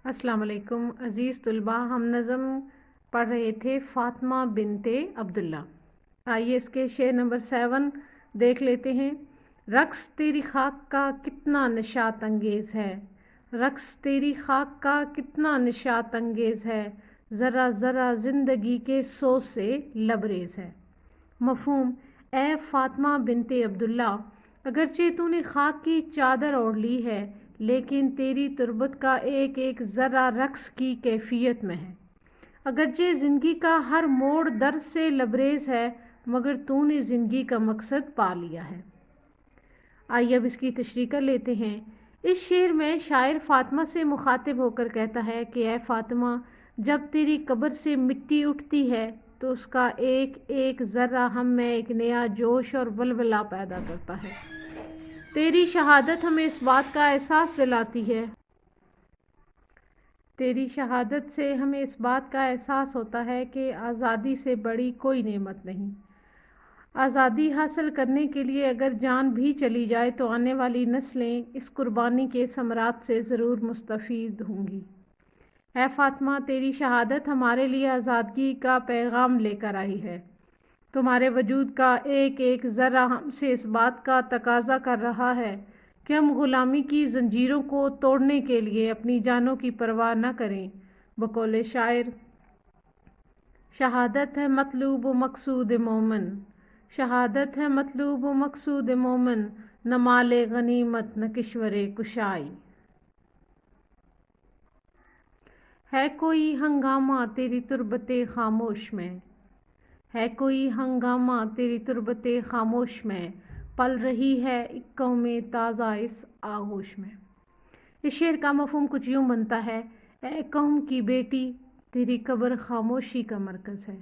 السلام علیکم عزیز طلباء، ہم نظم پڑھ رہے تھے فاطمہ بنت عبداللہ۔ آئیے اس کے شعر نمبر 7 دیکھ لیتے ہیں۔ رقص تیری خاک کا کتنا نشاط انگیز ہے، رقص تیری خاک کا کتنا نشاط انگیز ہے، ذرا ذرا زندگی کے سوز سے لبریز ہے۔ مفہوم: اے فاطمہ بنت عبداللہ، اگرچہ تو نے خاک کی چادر اوڑھ لی ہے لیکن تیری تربت کا ایک ایک ذرہ رقص کی کیفیت میں ہے۔ اگرچہ زندگی کا ہر موڑ درد سے لبریز ہے مگر تو نے زندگی کا مقصد پا لیا ہے۔ آئیے اب اس کی تشریح کر لیتے ہیں۔ اس شعر میں شاعر فاطمہ سے مخاطب ہو کر کہتا ہے کہ اے فاطمہ، جب تیری قبر سے مٹی اٹھتی ہے تو اس کا ایک ایک ذرہ ہم میں ایک نیا جوش اور ولولہ پیدا کرتا ہے۔ تیری شہادت ہمیں اس بات کا احساس دلاتی ہے، تیری شہادت سے ہمیں اس بات کا احساس ہوتا ہے کہ آزادی سے بڑی کوئی نعمت نہیں۔ آزادی حاصل کرنے کے لیے اگر جان بھی چلی جائے تو آنے والی نسلیں اس قربانی کے ثمرات سے ضرور مستفید ہوں گی۔ اے فاطمہ، تیری شہادت ہمارے لیے آزادگی کا پیغام لے کر آئی ہے۔ تمہارے وجود کا ایک ایک ذرہ ہم سے اس بات کا تقاضا کر رہا ہے کہ ہم غلامی کی زنجیروں کو توڑنے کے لیے اپنی جانوں کی پرواہ نہ کریں۔ بقول شاعر: شہادت ہے مطلوب و مقصود مومن، شہادت ہے مطلوب و مقصود مومن، نہ مال غنیمت نہ کشور کشائی۔ ہے کوئی ہنگامہ تیری تربت خاموش میں، ہے کوئی ہنگامہ تیری تربت خاموش میں، پل رہی ہے ایک قوم تازہ اس آغوش میں۔ اس شعر کا مفہوم کچھ یوں بنتا ہے: اے قوم کی بیٹی، تیری قبر خاموشی کا مرکز ہے،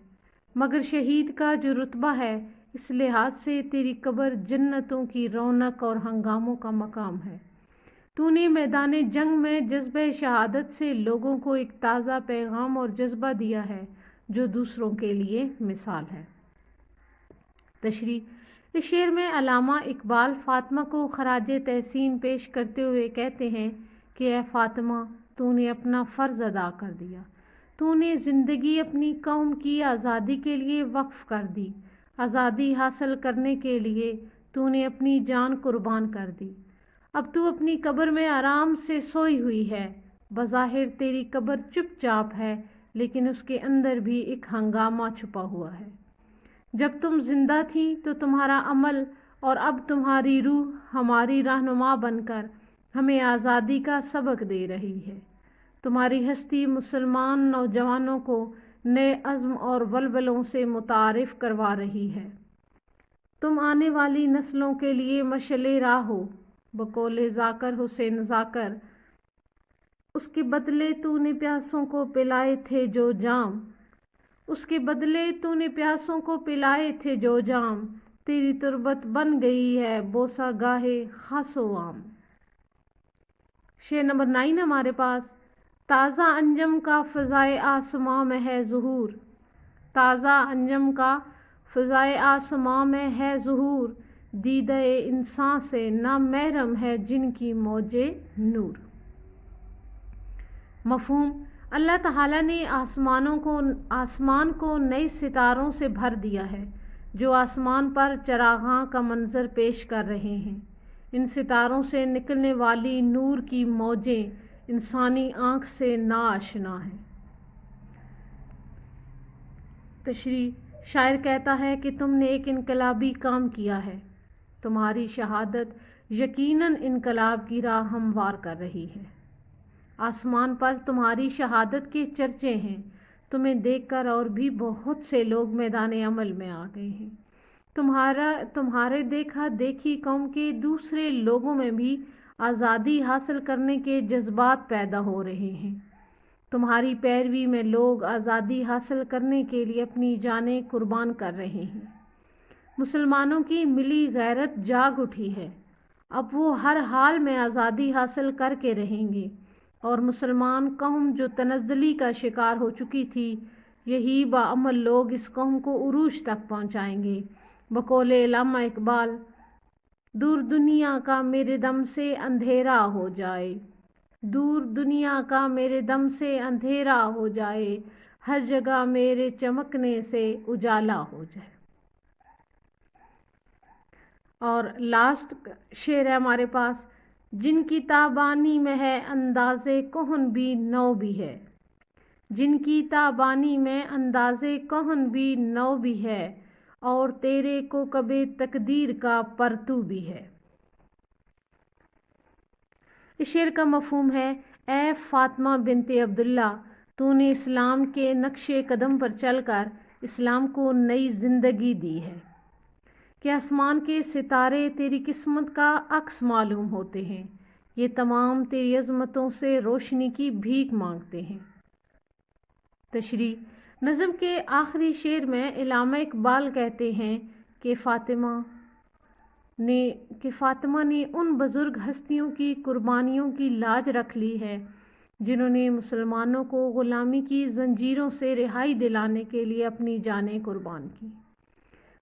مگر شہید کا جو رتبہ ہے اس لحاظ سے تیری قبر جنتوں کی رونق اور ہنگاموں کا مقام ہے۔ تو نے میدان جنگ میں جذبہ شہادت سے لوگوں کو ایک تازہ پیغام اور جذبہ دیا ہے جو دوسروں کے لیے مثال ہے۔ تشریح: اس شعر میں علامہ اقبال فاطمہ کو خراج تحسین پیش کرتے ہوئے کہتے ہیں کہ اے فاطمہ، تو نے اپنا فرض ادا کر دیا، تو نے زندگی اپنی قوم کی آزادی کے لیے وقف کر دی، آزادی حاصل کرنے کے لیے تو نے اپنی جان قربان کر دی۔ اب تو اپنی قبر میں آرام سے سوئی ہوئی ہے، بظاہر تیری قبر چپ چاپ ہے لیکن اس کے اندر بھی ایک ہنگامہ چھپا ہوا ہے۔ جب تم زندہ تھی تو تمہارا عمل اور اب تمہاری روح ہماری رہنما بن کر ہمیں آزادی کا سبق دے رہی ہے۔ تمہاری ہستی مسلمان نوجوانوں کو نئے عزم اور ولولوں سے متعارف کروا رہی ہے۔ تم آنے والی نسلوں کے لیے مشعل راہ ہو۔ بقول ذاکر حسین ذاکر: اس کے بدلے تو نے پیاسوں کو پلائے تھے جو جام، اس کے بدلے تو نے پیاسوں کو پلائے تھے جو جام، تیری تربت بن گئی ہے بوسہ گاہے خاص و عام۔ شعر نمبر 9 ہمارے پاس: تازہ انجم کا فضائے آسماں میں ہے ظہور، تازہ انجم کا فضائے آسماں میں ہے ظہور، دیدہ انسان سے نہ محرم ہے جن کی موج نور۔ مفہوم: اللہ تعالیٰ نے آسمان کو نئے ستاروں سے بھر دیا ہے جو آسمان پر چراغاں کا منظر پیش کر رہے ہیں۔ ان ستاروں سے نکلنے والی نور کی موجیں انسانی آنکھ سے ناآشنا ہیں۔ تشریح: شاعر کہتا ہے کہ تم نے ایک انقلابی کام کیا ہے، تمہاری شہادت یقیناً انقلاب کی راہ ہموار کر رہی ہے۔ آسمان پر تمہاری شہادت کے چرچے ہیں، تمہیں دیکھ کر اور بھی بہت سے لوگ میدان عمل میں آ گئے ہیں۔ تمہارے دیکھا دیکھی قوم کے دوسرے لوگوں میں بھی آزادی حاصل کرنے کے جذبات پیدا ہو رہے ہیں۔ تمہاری پیروی میں لوگ آزادی حاصل کرنے کے لیے اپنی جانیں قربان کر رہے ہیں۔ مسلمانوں کی ملی غیرت جاگ اٹھی ہے، اب وہ ہر حال میں آزادی حاصل کر کے رہیں گے، اور مسلمان قوم جو تنزلی کا شکار ہو چکی تھی، یہی باعمل لوگ اس قوم کو عروج تک پہنچائیں گے۔ بقول علامہ اقبال: دور دنیا کا میرے دم سے اندھیرا ہو جائے، دور دنیا کا میرے دم سے اندھیرا ہو جائے، ہر جگہ میرے چمکنے سے اجالا ہو جائے۔ اور لاسٹ شعر ہے ہمارے پاس، جن کی تابانی میں ہے انداز کہن بھی نو بھی ہے، جن کی تابانی میں انداز کہن بھی نو بھی ہے، اور تیرے کو کبھی تقدیر کا پرتو بھی ہے۔ اس شعر کا مفہوم ہے، اے فاطمہ بنت عبداللہ، تو نے اسلام کے نقش قدم پر چل کر اسلام کو نئی زندگی دی ہے کہ آسمان کے ستارے تیری قسمت کا عکس معلوم ہوتے ہیں، یہ تمام تیری عظمتوں سے روشنی کی بھیک مانگتے ہیں۔ تشریح: نظم کے آخری شعر میں علامہ اقبال کہتے ہیں کہ فاطمہ نے ان بزرگ ہستیوں کی قربانیوں کی لاج رکھ لی ہے جنہوں نے مسلمانوں کو غلامی کی زنجیروں سے رہائی دلانے کے لیے اپنی جانیں قربان کی۔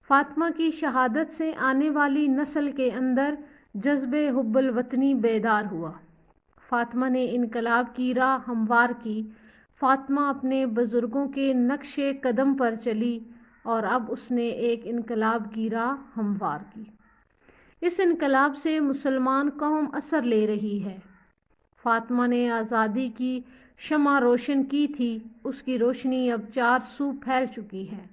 فاطمہ کی شہادت سے آنے والی نسل کے اندر جذبہ حب الوطنی بیدار ہوا۔ فاطمہ نے انقلاب کی راہ ہموار کی۔ فاطمہ اپنے بزرگوں کے نقش قدم پر چلی اور اب اس نے ایک انقلاب کی راہ ہموار کی۔ اس انقلاب سے مسلمان قوم اثر لے رہی ہے۔ فاطمہ نے آزادی کی شمع روشن کی تھی، اس کی روشنی اب چار سو پھیل چکی ہے۔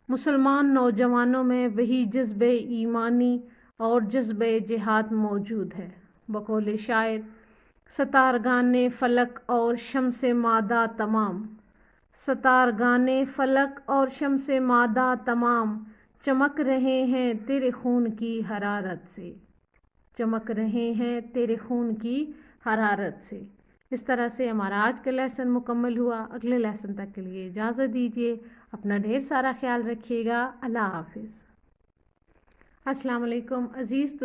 مسلمان نوجوانوں میں وہی جذبہ ایمانی اور جذبہ جہاد موجود ہے۔ بقول شاعر، ستارگان فلک اور شمس مادہ تمام، ستارگان فلک اور شمس مادہ تمام، چمک رہے ہیں تیرے خون کی حرارت سے، چمک رہے ہیں تیرے خون کی حرارت سے۔ اس طرح سے ہمارا آج کا لیسن مکمل ہوا۔ اگلے لیسن تک کے لیے اجازت دیجیے، اپنا ڈھیر سارا خیال رکھیے گا۔ اللہ حافظ۔ السلام علیکم عزیز